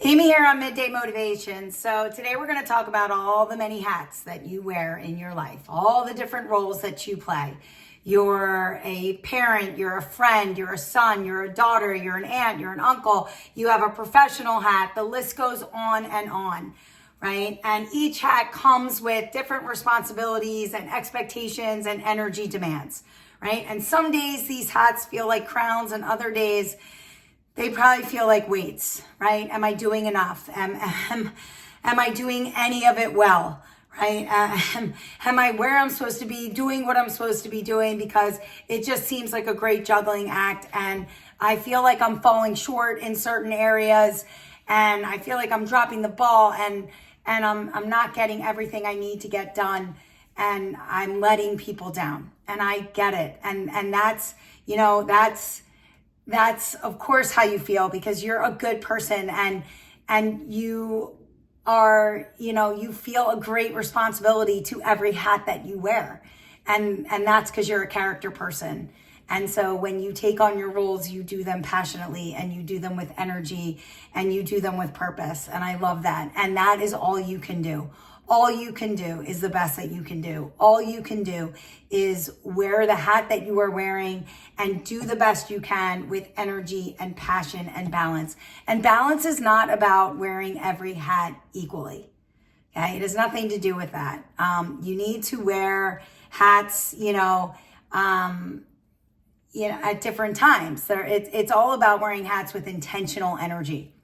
Amy here on Midday Motivation. So today we're going to talk about all the many hats that you wear in your life, all the different roles that you play. You're a parent, you're a friend, you're a son, you're a daughter, you're an aunt, you're an uncle, you have a professional hat. The list goes on, right? And each hat comes with different responsibilities and expectations and energy demands, right? And some days these hats feel like crowns, and other days they probably feel like weights, right? Am I doing enough? Am I doing any of it well, right? Am I where I'm supposed to be, doing what I'm supposed to be doing? Because it just seems like a great juggling act, and I feel like I'm falling short in certain areas, and I feel like I'm dropping the ball, and I'm not getting everything I need to get done, and I'm letting people down, and I get it, and that's that's of course how you feel, because you're a good person, and you are, you feel a great responsibility to every hat that you wear. And that's because you're a character person. And so when you take on your roles, you do them passionately, and you do them with energy, and you do them with purpose. And I love that. And that is all you can do. All you can do is the best that you can do. All you can do is wear the hat that you are wearing and do the best you can with energy and passion and balance. And balance is not about wearing every hat equally. Okay? It has nothing to do with that. You need to wear hats, at different times. It's all about wearing hats with intentional energy.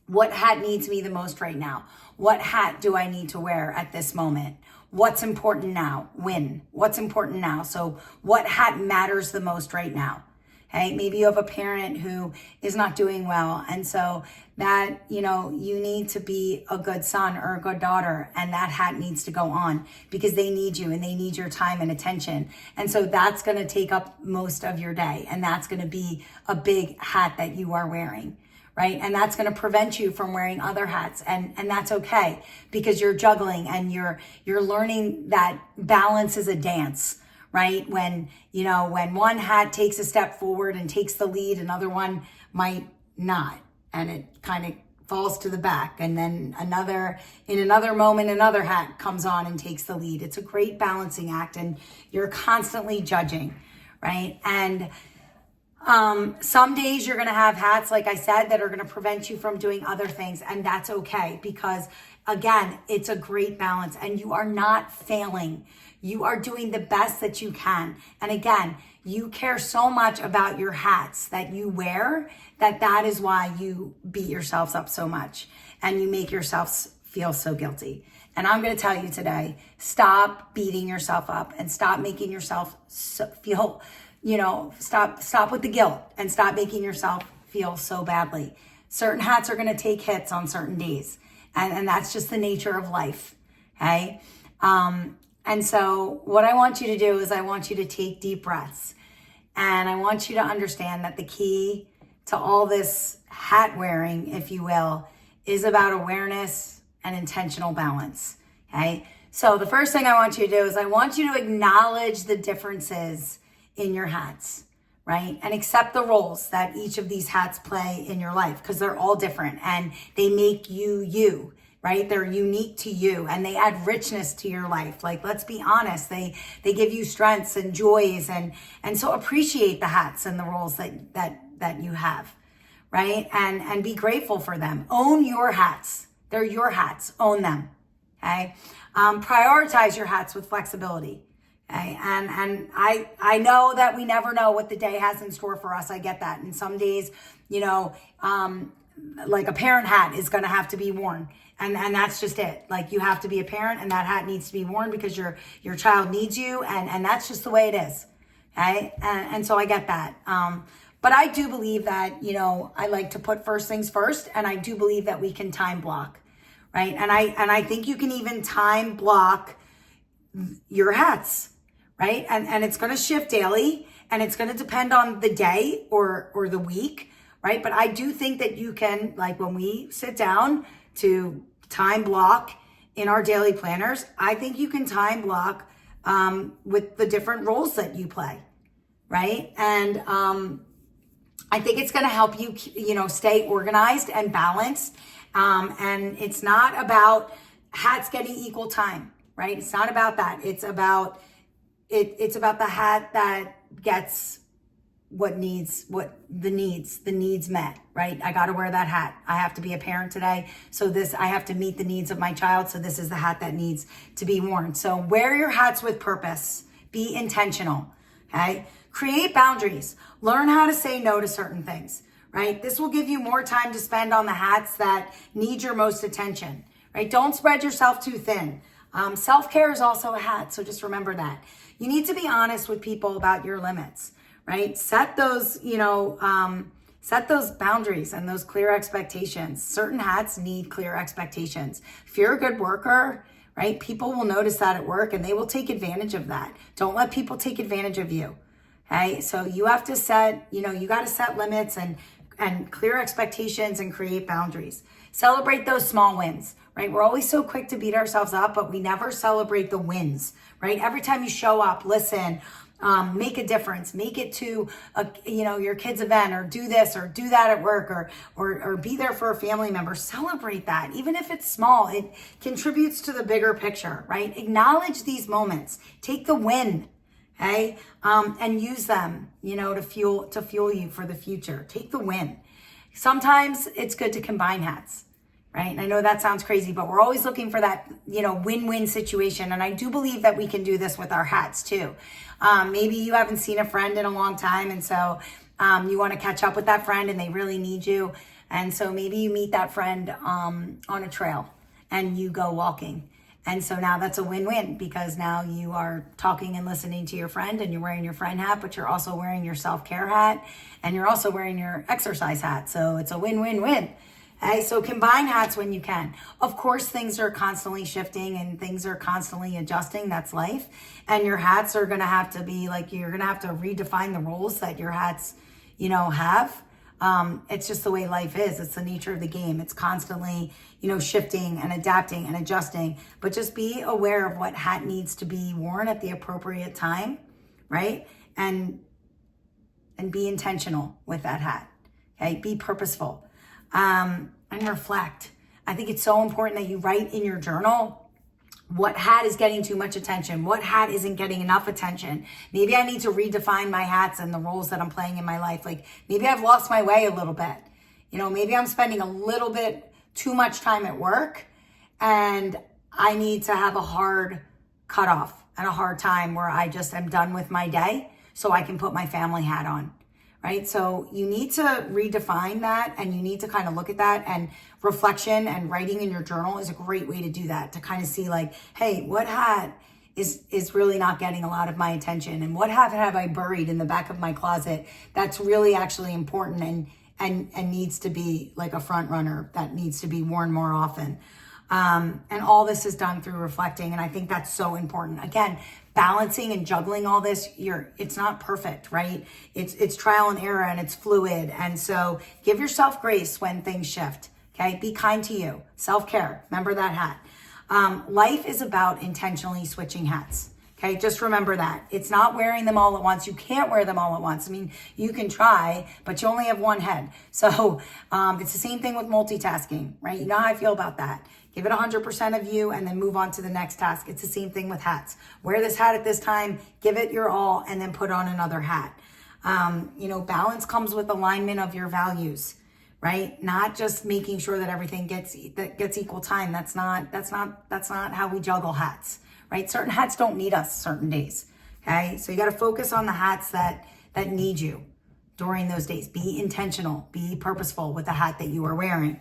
What hat needs me the most right now? What hat do I need to wear at this moment? What's important now? When? What's important now? So what hat matters the most right now? Okay, maybe you have a parent who is not doing well. And so that, you need to be a good son or a good daughter, and that hat needs to go on because they need you and they need your time and attention. And so that's going to take up most of your day. And that's going to be a big hat that you are wearing. Right? And that's going to prevent you from wearing other hats. And that's okay, because you're juggling and you're learning that balance is a dance, right? When one hat takes a step forward and takes the lead, another one might not. And it kind of falls to the back. And then in another moment, another hat comes on and takes the lead. It's a great balancing act, and you're constantly judging, right? And some days you're going to have hats, like I said, that are going to prevent you from doing other things. And that's okay, because again, it's a great balance, and you are not failing. You are doing the best that you can. And again, you care so much about your hats that you wear that is why you beat yourselves up so much and you make yourselves feel so guilty. And I'm going to tell you today, stop beating yourself up and stop making yourself feel stop with the guilt and stop making yourself feel so badly. Certain hats are going to take hits on certain days. And that's just the nature of life. Okay. And so what I want you to do is I want you to take deep breaths, and I want you to understand that the key to all this hat wearing, if you will, is about awareness and intentional balance. Okay. So the first thing I want you to do is I want you to acknowledge the differences in your hats, right? And accept the roles that each of these hats play in your life, because they're all different and they make you, right? They're unique to you, and they add richness to your life. Like, let's be honest, they give you strengths and joys, and so appreciate the hats and the roles that you have, right? And be grateful for them. Own your hats. They're your hats. Own them. Okay? Prioritize your hats with flexibility. Okay. And I know that we never know what the day has in store for us. I get that. And some days, like a parent hat is going to have to be worn. And that's just it. Like, you have to be a parent, and that hat needs to be worn because your child needs you. And that's just the way it is. Okay. And so I get that. But I do believe that, I like to put first things first. And I do believe that we can time block. Right. And I think you can even time block your hats. Right? And it's going to shift daily, and it's going to depend on the day or the week, right? But I do think that you can, like, when we sit down to time block in our daily planners, I think you can time block with the different roles that you play, right? And I think it's going to help you, stay organized and balanced And it's not about hats getting equal time, right? It's not about that. It's about the hat that gets the needs met, right? I got to wear that hat. I have to be a parent today. So I have to meet the needs of my child. So this is the hat that needs to be worn. So wear your hats with purpose. Be intentional. Okay. Create boundaries. Learn how to say no to certain things, right? This will give you more time to spend on the hats that need your most attention, right? Don't spread yourself too thin. Self-care is also a hat. So just remember that. You need to be honest with people about your limits, right? Set those, set those boundaries and those clear expectations. Certain hats need clear expectations. If you're a good worker, right, people will notice that at work and they will take advantage of that. Don't let people take advantage of you. Okay. So you have to set, you got to set limits and clear expectations and create boundaries. Celebrate those small wins, right? We're always so quick to beat ourselves up, but we never celebrate the wins, right? Every time you show up, listen, make a difference, make it to your kid's event, or do this or do that at work, or be there for a family member. Celebrate that. Even if it's small, it contributes to the bigger picture, right? Acknowledge these moments, take the win, okay? And use them, to fuel you for the future. Take the win. Sometimes it's good to combine hats, right? And I know that sounds crazy, but we're always looking for that, win-win situation. And I do believe that we can do this with our hats too. Maybe you haven't seen a friend in a long time, and so you want to catch up with that friend and they really need you. And so maybe you meet that friend on a trail and you go walking. And so now that's a win-win, because now you are talking and listening to your friend, and you're wearing your friend hat, but you're also wearing your self-care hat, and you're also wearing your exercise hat. So it's a win-win-win. Okay, so combine hats when you can. Of course, things are constantly shifting and things are constantly adjusting. That's life. And your hats are going to have to be you're going to have to redefine the roles that your hats, have. It's just the way life is. It's the nature of the game. It's constantly, shifting and adapting and adjusting, but just be aware of what hat needs to be worn at the appropriate time, right? And be intentional with that hat. Okay. Be purposeful. And reflect. I think it's so important that you write in your journal what hat is getting too much attention, what hat isn't getting enough attention. Maybe I need to redefine my hats and the roles that I'm playing in my life. Maybe I've lost my way a little bit. Maybe I'm spending a little bit too much time at work, and I need to have a hard cutoff and a hard time where I just am done with my day so I can put my family hat on. Right? So you need to redefine that, and you need to kind of look at that, and reflection and writing in your journal is a great way to do that, to kind of see hey, what hat is really not getting a lot of my attention, and what hat have I buried in the back of my closet that's really actually important and needs to be like a front runner that needs to be worn more often. And all this is done through reflecting. And I think that's so important. Again, balancing and juggling all this, it's not perfect, right? It's trial and error, and it's fluid. And so give yourself grace when things shift. Okay. Be kind to you. Self-care. Remember that hat. Life is about intentionally switching hats. Okay. Just remember that. It's not wearing them all at once. You can't wear them all at once. I mean, you can try, but you only have one head. So, it's the same thing with multitasking, right? You know how I feel about that. Give it 100% of you and then move on to the next task. It's the same thing with hats. Wear this hat at this time, give it your all, and then put on another hat. Balance comes with alignment of your values, right? Not just making sure that everything gets equal time. That's not how we juggle hats, right? Certain hats don't need us certain days. Okay. So you got to focus on the hats that need you during those days. Be intentional, be purposeful with the hat that you are wearing.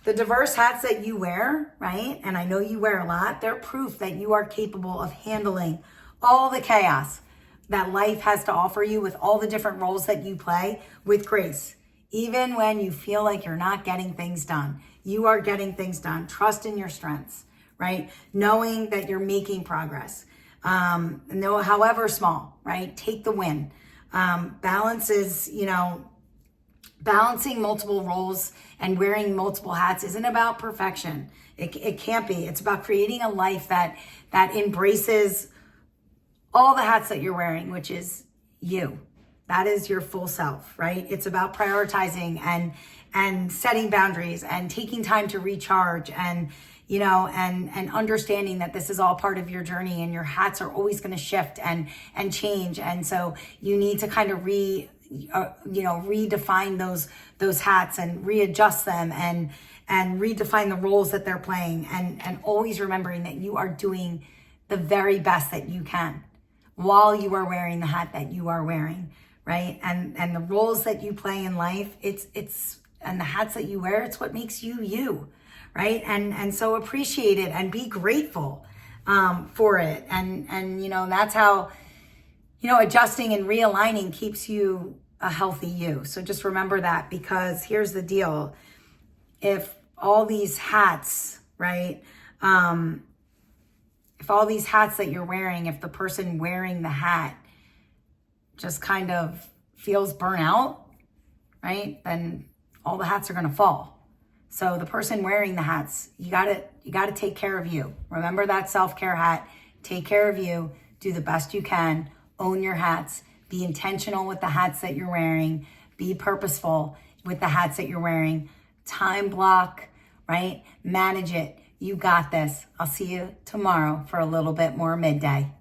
The diverse hats that you wear, right? And I know you wear a lot, they're proof that you are capable of handling all the chaos that life has to offer you, with all the different roles that you play, with grace. Even when you feel like you're not getting things done, you are getting things done. Trust in your strengths, right? Knowing that you're making progress. However small, right? Take the win. Balance is, balancing multiple roles and wearing multiple hats isn't about perfection. It can't be. It's about creating a life that embraces all the hats that you're wearing, which is you. That is your full self, right? It's about prioritizing and setting boundaries and taking time to recharge and, and understanding that this is all part of your journey and your hats are always going to shift and change. And so you need to kind of redefine those hats and readjust them and redefine the roles that they're playing and always remembering that you are doing the very best that you can while you are wearing the hat that you are wearing, right? And the roles that you play in life, it's and the hats that you wear, it's what makes you you, right? And so appreciate it and be grateful for it. And that's how, adjusting and realigning keeps you a healthy you. So just remember that, because here's the deal. If all these hats, right? If all these hats that you're wearing, if the person wearing the hat just kind of feels burnout, right? Then all the hats are going to fall. So the person wearing the hats, you got to take care of you. Remember that self-care hat. Take care of you. Do the best you can. Own your hats. Be intentional with the hats that you're wearing. Be purposeful with the hats that you're wearing. Time block, right? Manage it. You got this. I'll see you tomorrow for a little bit more midday.